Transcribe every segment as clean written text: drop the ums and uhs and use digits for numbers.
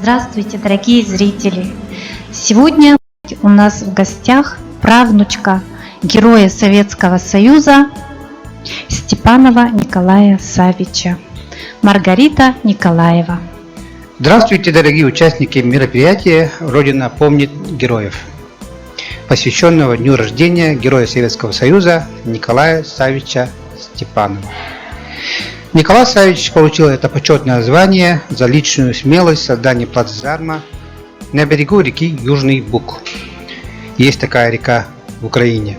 Здравствуйте, дорогие зрители! Сегодня у нас в гостях правнучка героя Советского Союза Степанова Николая Саввича, Маргарита Николаева. Здравствуйте, дорогие участники мероприятия «Родина помнит героев», посвященного дню рождения героя Советского Союза Николая Саввича Степанова. Николай Саввич получил это почетное звание за личную смелость в создании плацдарма на берегу реки Южный Буг. Есть такая река в Украине.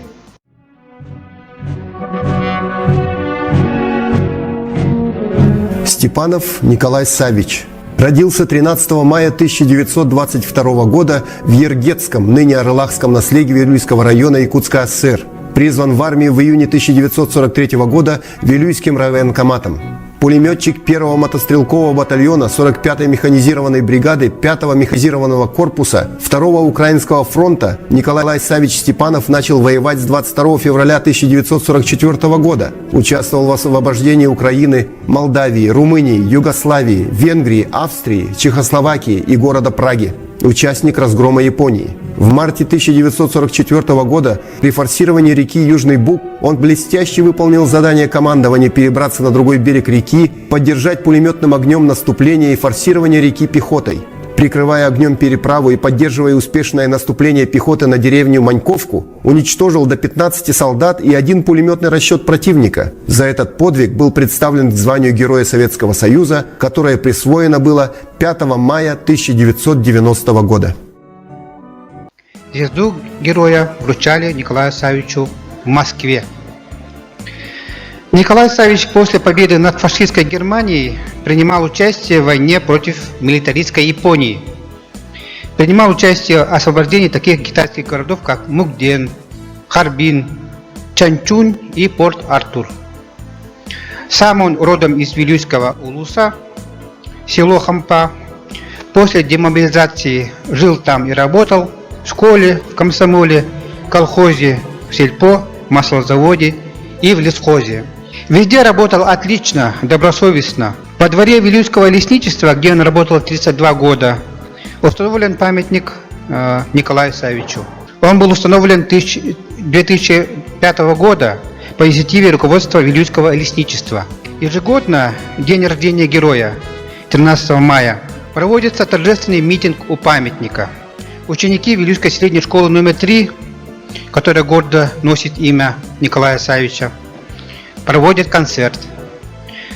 Степанов Николай Саввич родился 13 мая 1922 года в Ергетском, ныне Орлахском наследии Вилюйского района Якутской ССР. Призван в армию в июне 1943 года Вилюйским райвоенкоматом. Пулеметчик 1-го мотострелкового батальона 45-й механизированной бригады 5-го механизированного корпуса 2-го Украинского фронта Николай Саввич Степанов начал воевать с 22 февраля 1944 года. Участвовал в освобождении Украины, Молдавии, Румынии, Югославии, Венгрии, Австрии, Чехословакии и города Праги. Участник разгрома Японии. В марте 1944 года при форсировании реки Южный Буг он блестяще выполнил задание командования перебраться на другой берег реки, поддержать пулеметным огнем наступление и форсирование реки пехотой. Прикрывая огнем переправу и поддерживая успешное наступление пехоты на деревню Маньковку, уничтожил до 15 солдат и 1 пулеметный расчет противника. За этот подвиг был представлен к званию Героя Советского Союза, которое присвоено было 5 мая 1990 года. Звезду героя вручали Николаю Саввичу в Москве. Николай Саввич после победы над фашистской Германией принимал участие в войне против милитаристской Японии. Принимал участие в освобождении таких китайских городов, как Мукден, Харбин, Чанчунь и Порт-Артур. Сам он родом из Вилюйского улуса, село Хампа. После демобилизации жил там и работал в школе, в комсомоле, колхозе, в сельпо, маслозаводе и в лесхозе. Везде работал отлично, добросовестно. Во дворе Вилюйского лесничества, где он работал 32 года, установлен памятник Николаю Саввичу. Он был установлен 2005 года по инициативе руководства Вилюйского лесничества. Ежегодно, день рождения героя, 13 мая, проводится торжественный митинг у памятника. Ученики Вилюйской средней школы номер 3, которая гордо носит имя Николая Саввича, проводят концерт.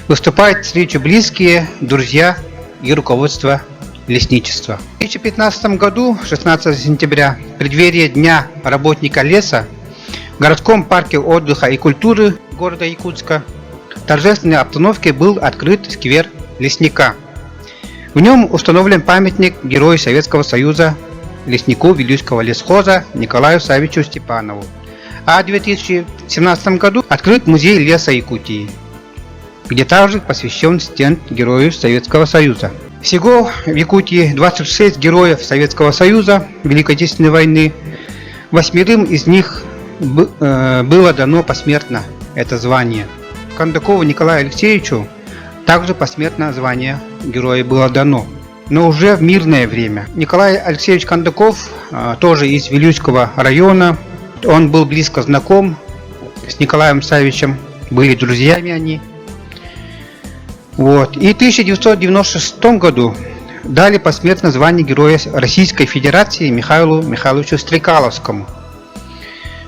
Выступают встречи близкие, друзья и руководство лесничества. В 2015 году, 16 сентября, в преддверии Дня работника леса, в городском парке отдыха и культуры города Якутска в торжественной обстановке был открыт сквер лесника. В нем установлен памятник Герою Советского Союза, леснику Вилюйского лесхоза Николаю Саввичу Степанову. А в 2017 году открыт музей леса Якутии, где также посвящен стенд Герою Советского Союза. Всего в Якутии 26 героев Советского Союза Великой Отечественной войны. 8 из них было дано посмертно это звание. Кондакову Николаю Алексеевичу также посмертно звание героя было дано, но уже в мирное время. Николай Алексеевич Кондаков, тоже из Вилюйского района, он был близко знаком с Николаем Саввичем, были друзьями они. И в 1996 году дали посмертно звание Героя Российской Федерации Михаилу Михайловичу Стрекаловскому.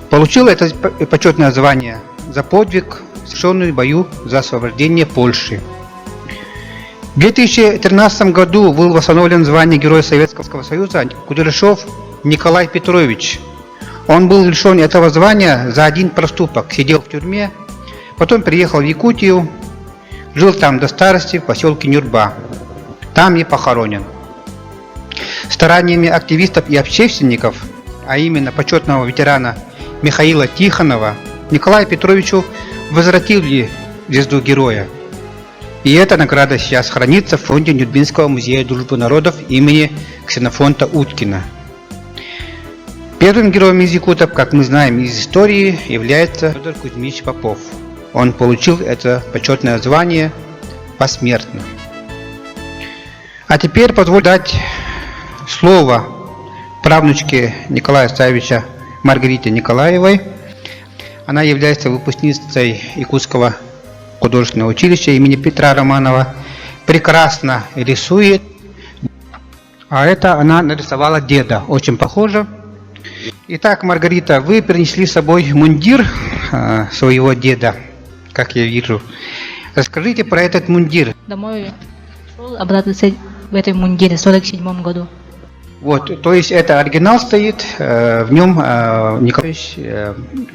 Получил это почетное звание за подвиг, совершенный в бою за освобождение Польши. В 2013 году был восстановлен звание Героя Советского Союза Кудряшов Николай Петрович. Он был лишен этого звания за один проступок, сидел в тюрьме, потом приехал в Якутию, жил там до старости в поселке Нюрба. Там и похоронен. Стараниями активистов и общественников, а именно почетного ветерана Михаила Тихонова, Николаю Петровичу возвратили звезду героя. И эта награда сейчас хранится в фонде Нюрбинского музея дружбы народов имени Ксенофонта Уткина. Первым героем из якутов, как мы знаем из истории, является Федор Кузьмич Попов. Он получил это почетное звание посмертно. А теперь позвольте дать слово правнучке Николая Савича Маргарите Николаевой. Она является выпускницей Якутского художественного училища имени Петра Романова. Прекрасно рисует. А это она нарисовала деда. Очень похоже. Итак, Маргарита, вы принесли с собой мундир своего деда, как я вижу. Расскажите про этот мундир. Домой шел обратно в этом мундире в 1947 году. Вот, то есть это оригинал стоит, в нем Николаевич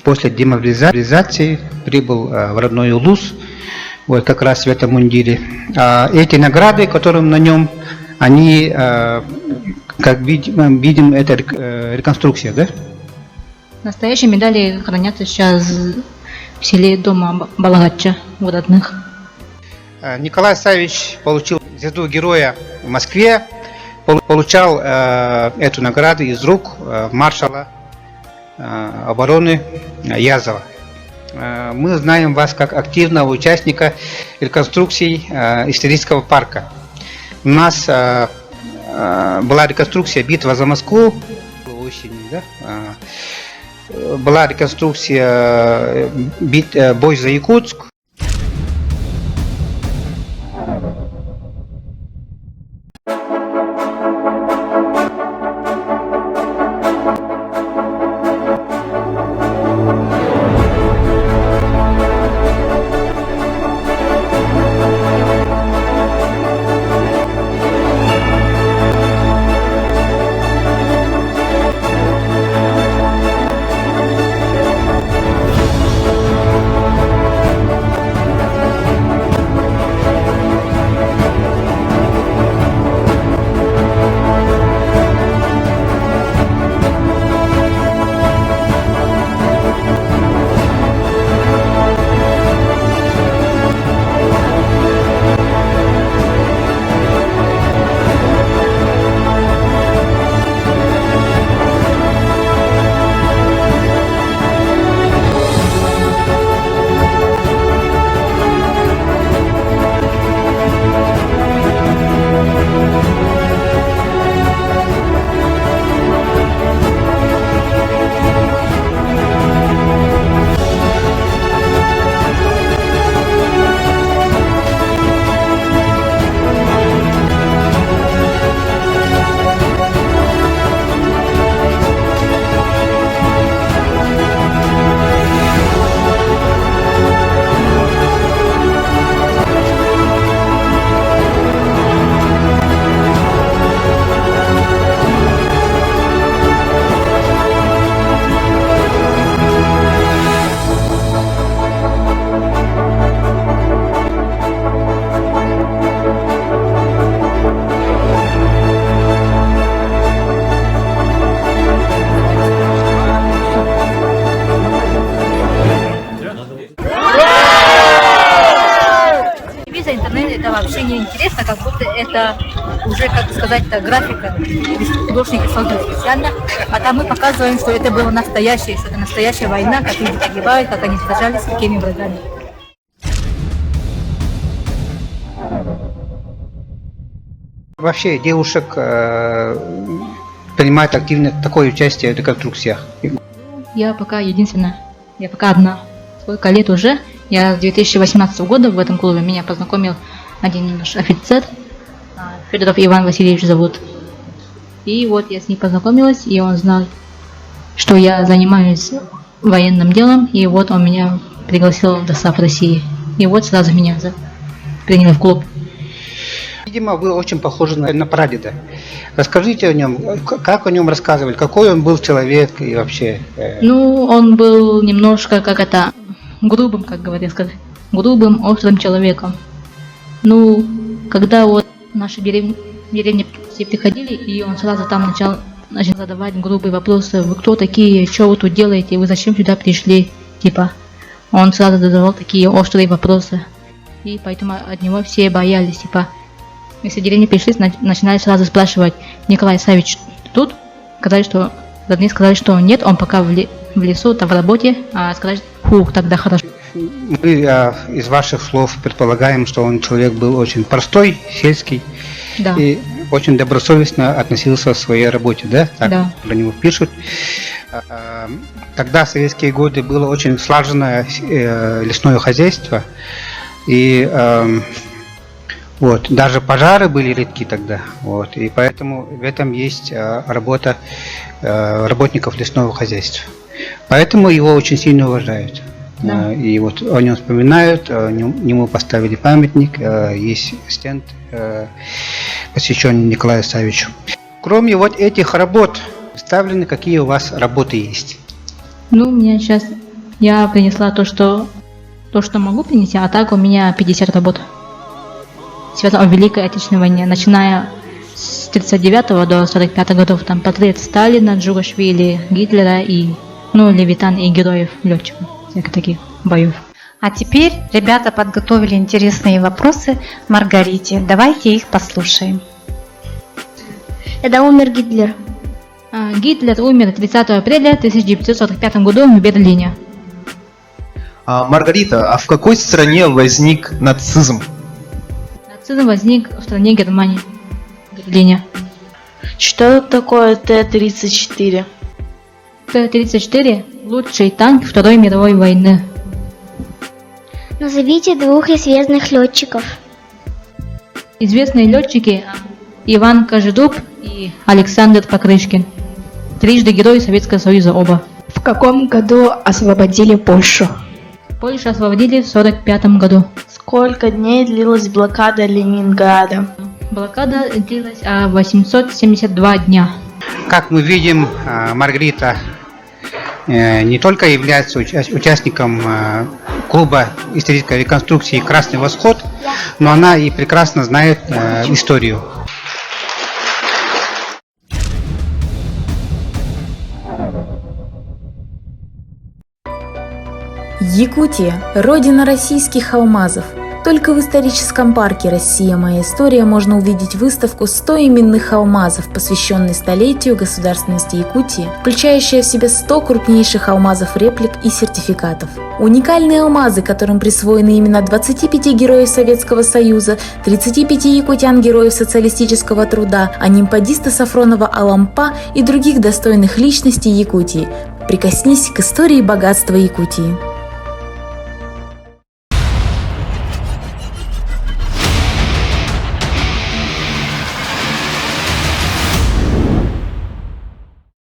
после демобилизации прибыл в родной Улус, вот как раз в этом мундире. А эти награды, которые на нем, они, как видим, это реконструкция, да? Настоящие медали хранятся сейчас в селе дома Балагатча, у родных. Николай Савич получил звезду героя в Москве, получал эту награду из рук маршала обороны Язова. Мы знаем вас как активного участника реконструкций исторического парка. У нас была реконструкция «Битва за Москву» осенью, да? Была реконструкция «Бой за Якутск». Это вообще не интересно, как будто это уже, как сказать, это графика, художники создали специально, а там мы показываем, что это было настоящее, что это настоящая война, как люди погибают, как они сражались с какими врагами. Вообще девушек принимают активно такое участие в реконструкциях? Я пока единственная, я пока одна. Сколько лет уже? Я с 2018 года в этом клубе, меня познакомил один наш офицер, Федоров Иван Васильевич зовут. И вот я с ним познакомилась, и он знал, что я занимаюсь военным делом, и вот он меня пригласил в ДОСААФ России. И вот сразу меня приняли в клуб. Видимо, вы очень похожи на прадеда. Расскажите о нем, как о нем рассказывали, какой он был человек и вообще. Ну, он был немножко, как это, грубым, как говорят сказать, грубым, острым человеком. Ну, когда вот наши деревни все приходили, и он сразу там начал задавать грубые вопросы. Вы кто такие, что вы тут делаете, вы зачем сюда пришли? Типа, он сразу задавал такие острые вопросы. И поэтому от него все боялись, типа, если деревни пришли, начинали сразу спрашивать: Николай Савич тут? Сказали, что родные сказали, что нет, он пока в лесу, там в работе, а сказали, фух, тогда хорошо. Мы из ваших слов предполагаем, что он человек был очень простой, сельский. Да. И очень добросовестно относился к своей работе, да? Так Да. про него пишут. Тогда в советские годы было очень слаженное лесное хозяйство, и вот, даже пожары были редки тогда, вот, и поэтому в этом есть работа работников лесного хозяйства. Поэтому его очень сильно уважают. Да. И вот о нем вспоминают, нему поставили памятник, есть стенд, посвященный Николаю Савичу. Кроме вот этих работ, представлены, какие у вас работы есть? Ну, у меня сейчас... Я принесла то, что могу принести, а так у меня 50 работ. Связано о Великой Отечественной войне, начиная с 1939 до 1945 годов. Там портрет Сталина, Джугашвили, Гитлера и, Левитан и героев, летчиков, всяких таких боев. А теперь ребята подготовили интересные вопросы Маргарите. Давайте их послушаем. Когда умер Гитлер? Гитлер умер 30 апреля 1945 году в Берлине. Маргарита, а в какой стране возник нацизм? Нацизм возник в стране Германии, в Берлине. Что такое Т-34? Т-34 – лучший танк Второй мировой войны. Назовите двух известных летчиков. Известные летчики Иван Кожедуб и Александр Покрышкин. Трижды герои Советского Союза оба. В каком году освободили Польшу? Польшу освободили в 1945 году. Сколько дней длилась блокада Ленинграда? Блокада длилась 872 дня. Как мы видим, Маргарита не только является участником клуба исторической реконструкции «Красный Восход», но она и прекрасно знает историю. Якутия – родина российских алмазов. Только в историческом парке «Россия. Моя история» можно увидеть выставку 100 именных алмазов, посвященной столетию государственности Якутии, включающая в себя 100 крупнейших алмазов реплик и сертификатов. Уникальные алмазы, которым присвоены имена 25 героев Советского Союза, 35 якутян-героев социалистического труда, анимпадиста Сафронова Алампа и других достойных личностей Якутии. Прикоснись к истории богатства Якутии.